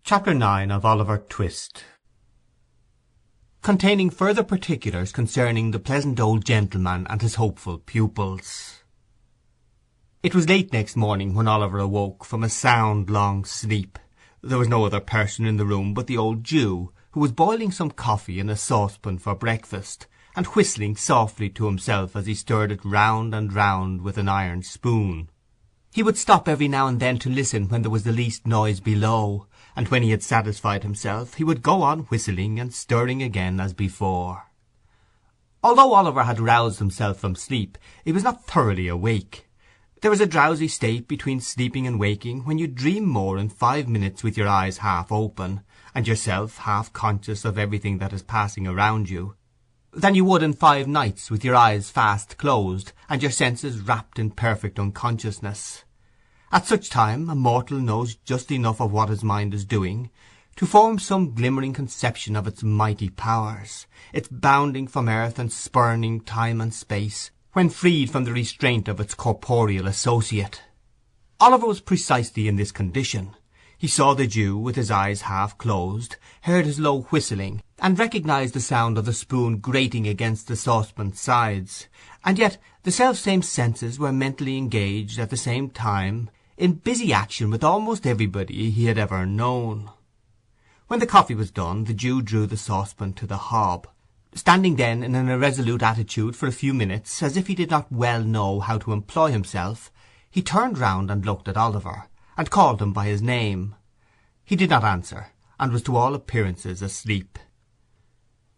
Chapter 9 of Oliver Twist, containing further particulars concerning the pleasant old gentleman and his hopeful pupils. It was late next morning when Oliver awoke from a sound long sleep. There was no other person in the room but the old Jew, who was boiling some coffee in a saucepan for breakfast, and whistling softly to himself as he stirred it round and round with an iron spoon. He would stop every now and then to listen when there was the least noise below, and when he had satisfied himself he would go on whistling and stirring again as before. Although Oliver had roused himself from sleep, he was not thoroughly awake. There is a drowsy state between sleeping and waking when you dream more in 5 minutes with your eyes half open, and yourself half conscious of everything that is passing around you, than you would in 5 nights with your eyes fast closed and your senses wrapped in perfect unconsciousness. At such time a mortal knows just enough of what his mind is doing to form some glimmering conception of its mighty powers, its bounding from earth and spurning time and space, when freed from the restraint of its corporeal associate. Oliver was precisely in this condition. He saw the Jew with his eyes half closed, heard his low whistling, and recognized the sound of the spoon grating against the saucepan's sides, and yet the self-same senses were mentally engaged at the same time in busy action with almost everybody he had ever known. When the coffee was done, the Jew drew the saucepan to the hob. Standing then in an irresolute attitude for a few minutes, as if he did not well know how to employ himself, he turned round and looked at Oliver, and called him by his name. He did not answer, and was to all appearances asleep.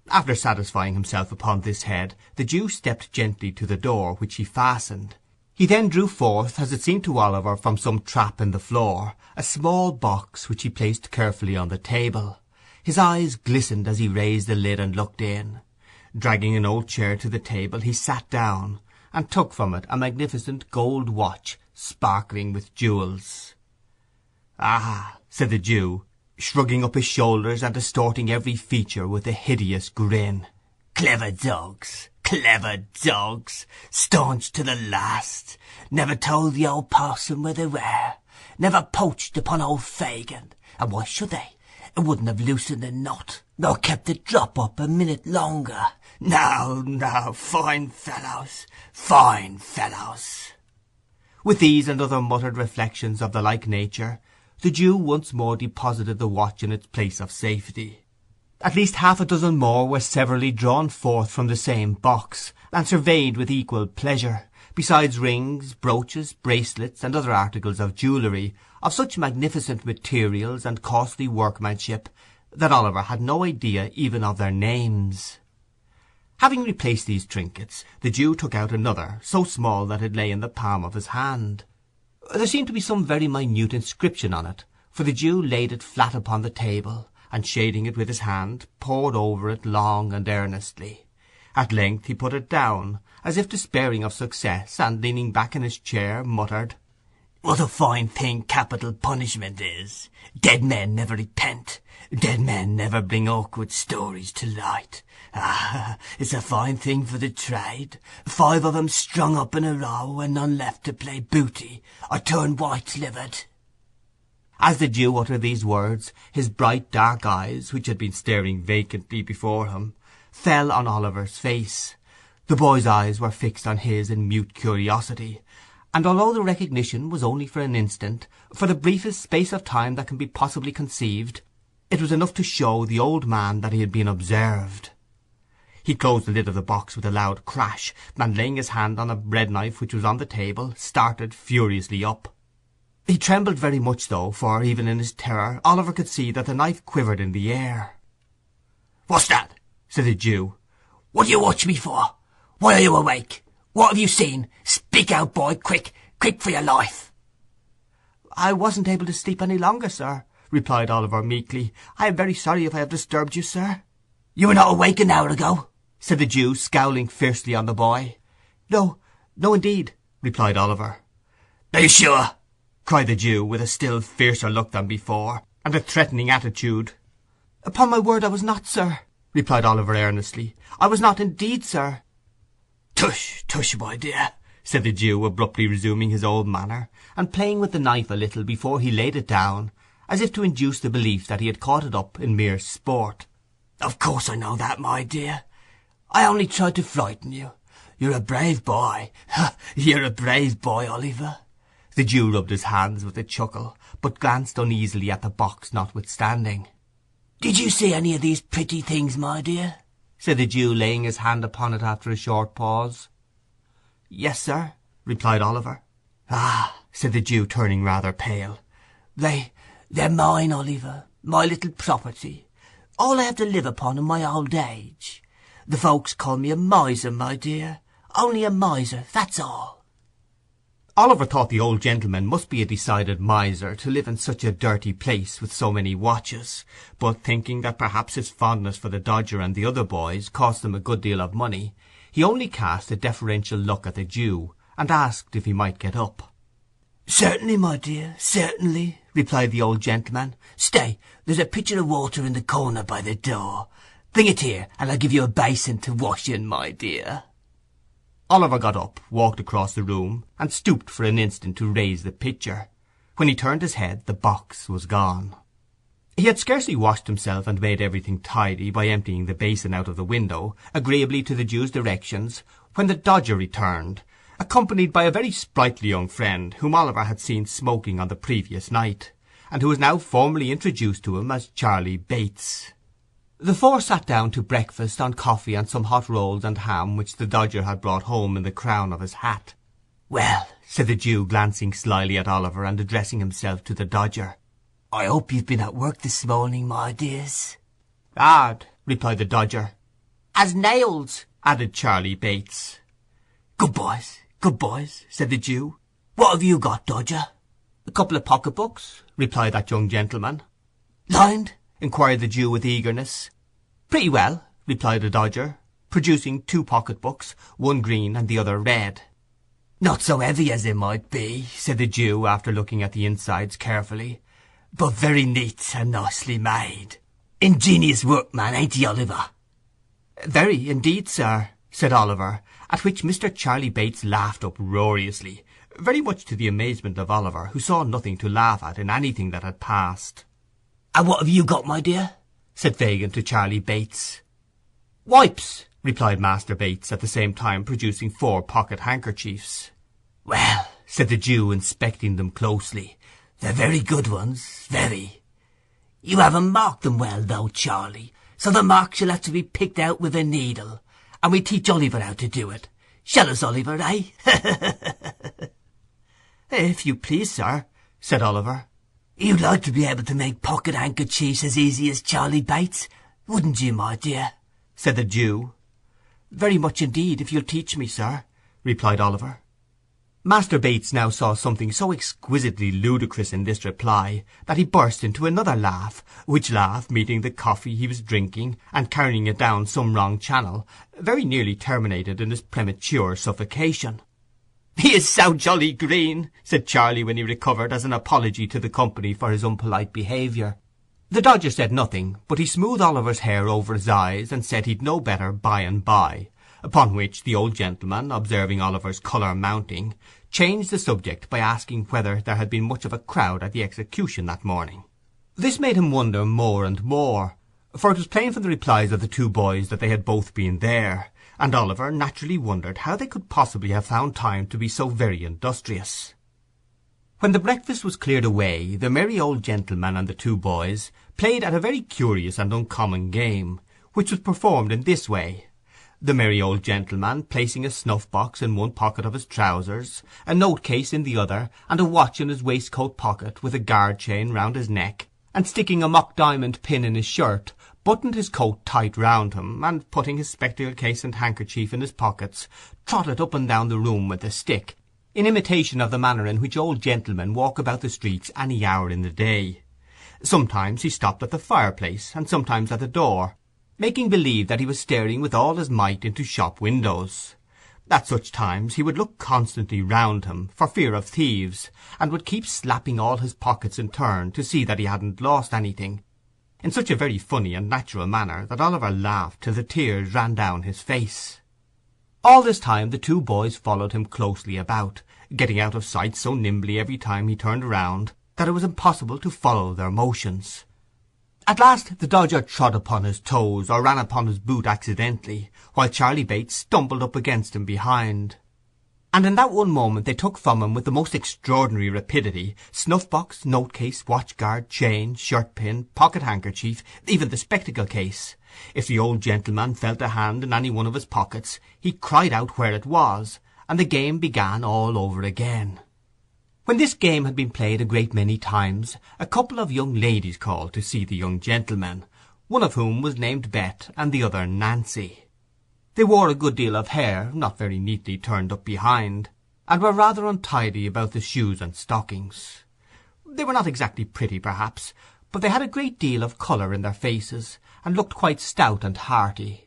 After satisfying himself upon this head, the Jew stepped gently to the door, which he fastened. He then drew forth, as it seemed to Oliver from some trap in the floor, a small box which he placed carefully on the table. His eyes glistened as he raised the lid and looked in. Dragging an old chair to the table, he sat down, and took from it a magnificent gold watch, sparkling with jewels. "Ah," said the Jew, shrugging up his shoulders and distorting every feature with a hideous grin. "Clever dogs, staunch to the last. Never told the old parson where they were. Never poached upon old Fagin. And why should they? It wouldn't have loosened the knot, nor kept the drop up a minute longer. No, fine fellows. With these and other muttered reflections of the like nature, the Jew once more deposited the watch in its place of safety. At least half a dozen more were severally drawn forth from the same box, and surveyed with equal pleasure, besides rings, brooches, bracelets, and other articles of jewellery, of such magnificent materials and costly workmanship that Oliver had no idea even of their names. Having replaced these trinkets, the Jew took out another, so small that it lay in the palm of his hand. There seemed to be some very minute inscription on it, for the Jew laid it flat upon the table, and shading it with his hand, pored over it long and earnestly. At length he put it down, as if despairing of success, and leaning back in his chair, muttered, "What a fine thing capital punishment is! Dead men never repent. Dead men never bring awkward stories to light. Ah, it's a fine thing for the trade. 5 of 'em strung up in a row, and none left to play booty, or turn white-livered." As the Jew uttered these words, his bright dark eyes, which had been staring vacantly before him, fell on Oliver's face. The boy's eyes were fixed on his in mute curiosity, and although the recognition was only for an instant, for the briefest space of time that can be possibly conceived, it was enough to show the old man that he had been observed. He closed the lid of the box with a loud crash, and laying his hand on a bread-knife which was on the table, started furiously up. He trembled very much, though, for even in his terror Oliver could see that the knife quivered in the air. "What's that?" said the Jew. "What do you watch me for? Why are you awake? What have you seen? Speak out, boy, quick for your life." "I wasn't able to sleep any longer, sir," replied Oliver meekly. "I am very sorry if I have disturbed you, sir." "You were not awake an hour ago?" said the Jew, scowling fiercely on the boy. No, indeed," replied Oliver. "Are you sure?" cried the Jew, with a still fiercer look than before, and a threatening attitude. "Upon my word I was not, sir," replied Oliver earnestly. "I was not indeed, sir." "Tush, my dear," said the Jew, abruptly resuming his old manner, and playing with the knife a little before he laid it down, as if to induce the belief that he had caught it up in mere sport. "Of course I know that, my dear. I only tried to frighten you. You're a brave boy. You're a brave boy, Oliver." The Jew rubbed his hands with a chuckle, but glanced uneasily at the box notwithstanding. "Did you see any of these pretty things, my dear?" said the Jew, laying his hand upon it after a short pause. "Yes, sir," replied Oliver. "Ah," said the Jew, turning rather pale. They're mine, Oliver, my little property, all I have to live upon in my old age. The folks call me a miser, my dear, only a miser, that's all." Oliver thought the old gentleman must be a decided miser to live in such a dirty place with so many watches, but thinking that perhaps his fondness for the Dodger and the other boys cost him a good deal of money, he only cast a deferential look at the Jew, and asked if he might get up. "Certainly, my dear, certainly," replied the old gentleman. "Stay, there's a pitcher of water in the corner by the door. Bring it here, and I'll give you a basin to wash in, my dear." Oliver got up, walked across the room, and stooped for an instant to raise the pitcher. When he turned his head, the box was gone. He had scarcely washed himself and made everything tidy by emptying the basin out of the window, agreeably to the Jew's directions, when the Dodger returned, accompanied by a very sprightly young friend whom Oliver had seen smoking on the previous night, and who was now formally introduced to him as Charley Bates. The four sat down to breakfast on coffee and some hot rolls and ham which the Dodger had brought home in the crown of his hat. "Well," said The Jew, glancing slyly at Oliver and addressing himself to the Dodger, "I hope you've been at work this morning, my dears." "Hard," replied the Dodger. "As nails," added Charley Bates. Good boys," said the Jew. "What have you got, Dodger?" "A couple of pocket-books," replied that young gentleman. "Lined?" inquired the Jew with eagerness. "Pretty well," replied the Dodger, producing 2 pocket-books, one green and the other red. "Not so heavy as they might be," said the Jew, after looking at the insides carefully, "but very neat and nicely made. Ingenious workman, ain't he, Oliver?" "Very, indeed, sir," said Oliver, at which Mr. Charley Bates laughed uproariously, very much to the amazement of Oliver, who saw nothing to laugh at in anything that had passed. "And what have you got, my dear?" said Fagin to Charley Bates. "Wipes," replied Master Bates, at the same time producing 4 pocket-handkerchiefs. "Well," said the Jew, inspecting them closely, "they're very good ones, very. You haven't marked them well, though, Charley, so the marks shall have to be picked out with a needle, and we teach Oliver how to do it. Shall us, Oliver, eh?" "If you please, sir," said Oliver. "You'd like to be able to make pocket-handkerchiefs as easy as Charley Bates, wouldn't you, my dear?" said the Jew. "Very much indeed, if you'll teach me, sir," replied Oliver. Master Bates now saw something so exquisitely ludicrous in this reply that he burst into another laugh, which laugh, meeting the coffee he was drinking and carrying it down some wrong channel, very nearly terminated in his premature suffocation. "He is so jolly green," said Charley when he recovered, as an apology to the company for his unpolite behaviour. The Dodger said nothing, but he smoothed Oliver's hair over his eyes and said he'd know better by and by, upon which the old gentleman, observing Oliver's colour mounting, changed the subject by asking whether there had been much of a crowd at the execution that morning. This made him wonder more and more, for it was plain from the replies of the 2 boys that they had both been there, and Oliver naturally wondered how they could possibly have found time to be so very industrious. When the breakfast was cleared away, the merry old gentleman and the 2 boys played at a very curious and uncommon game, which was performed in this way: the merry old gentleman placing a snuff-box in one pocket of his trousers, a note-case in the other, and a watch in his waistcoat pocket with a guard-chain round his neck, and sticking a mock diamond pin in his shirt, buttoned his coat tight round him, and putting his spectacle-case and handkerchief in his pockets, trotted up and down the room with a stick, in imitation of the manner in which old gentlemen walk about the streets any hour in the day. Sometimes he stopped at the fireplace, and sometimes at the door, making believe that he was staring with all his might into shop windows. At such times he would look constantly round him, for fear of thieves, and would keep slapping all his pockets in turn to see that he hadn't lost anything, in such a very funny and natural manner that Oliver laughed till the tears ran down his face. All this time the 2 boys followed him closely about, getting out of sight so nimbly every time he turned round that it was impossible to follow their motions. At last the Dodger trod upon his toes, or ran upon his boot accidentally, while Charley Bates stumbled up against him behind. And in that one moment they took from him with the most extraordinary rapidity snuff-box, note-case, watch-guard, chain, shirt-pin, pocket-handkerchief, even the spectacle-case. If the old gentleman felt a hand in any one of his pockets, he cried out where it was, and the game began all over again. When this game had been played a great many times, a couple of young ladies called to see the young gentlemen, one of whom was named Bet and the other Nancy. They wore a good deal of hair, not very neatly turned up behind, and were rather untidy about the shoes and stockings. They were not exactly pretty, perhaps, but they had a great deal of colour in their faces, and looked quite stout and hearty.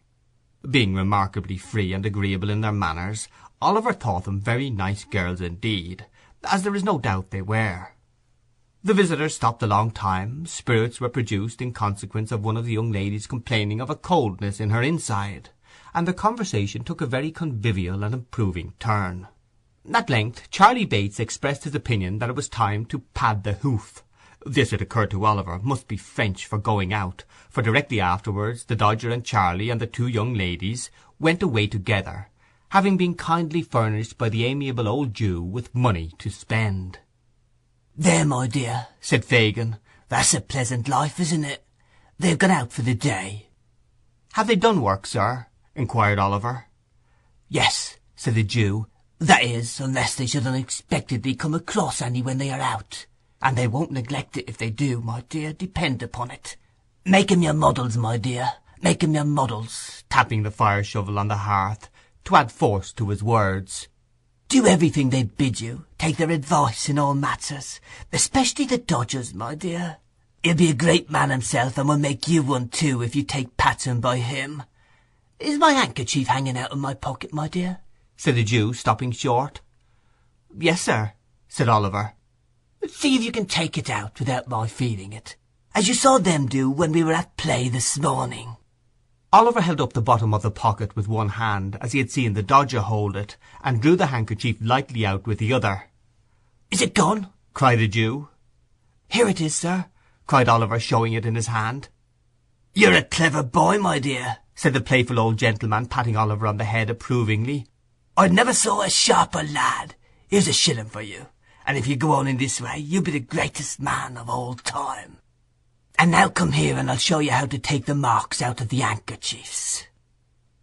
Being remarkably free and agreeable in their manners, Oliver thought them very nice girls indeed, as there is no doubt they were. The visitors stopped a long time. Spirits were produced in consequence of one of the young ladies complaining of a coldness in her inside, and the conversation took a very convivial and improving turn. At length Charley Bates expressed his opinion that it was time to pad the hoof. This, it occurred to Oliver, must be French for going out, for directly afterwards the Dodger and Charley and the two young ladies went away together, having been kindly furnished by the amiable old Jew with money to spend. "There, my dear," said Fagin, "that's a pleasant life, isn't it? They've gone out for the day." "Have they done work, sir?" inquired Oliver. "Yes," said the Jew. "That is, unless they should unexpectedly come across any when they are out. And they won't neglect it if they do, my dear, depend upon it. Make 'em your models, my dear, make 'em your models," tapping the fire shovel on the hearth, to add force to his words. "Do everything they bid you, take their advice in all matters, especially the Dodger's, my dear. He'll be a great man himself, and will make you one too, if you take pattern by him. Is my handkerchief hanging out of my pocket, my dear?" said the Jew, stopping short. "Yes, sir," said Oliver. "See if you can take it out without my feeling it, as you saw them do when we were at play this morning." Oliver held up the bottom of the pocket with one hand, as he had seen the Dodger hold it, and drew the handkerchief lightly out with the other. "Is it gone?" cried the Jew. "Here it is, sir," cried Oliver, showing it in his hand. "You're a clever boy, my dear," said the playful old gentleman, patting Oliver on the head approvingly. "I never saw a sharper lad. Here's a shilling for you, and if you go on in this way, you'll be the greatest man of all time. And now come here, and I'll show you how to take the marks out of the handkerchiefs."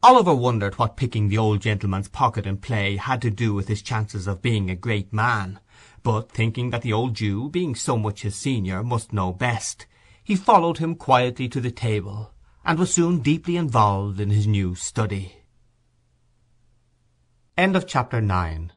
Oliver wondered what picking the old gentleman's pocket in play had to do with his chances of being a great man, but thinking that the old Jew, being so much his senior, must know best, he followed him quietly to the table, and was soon deeply involved in his new study. End of chapter 9.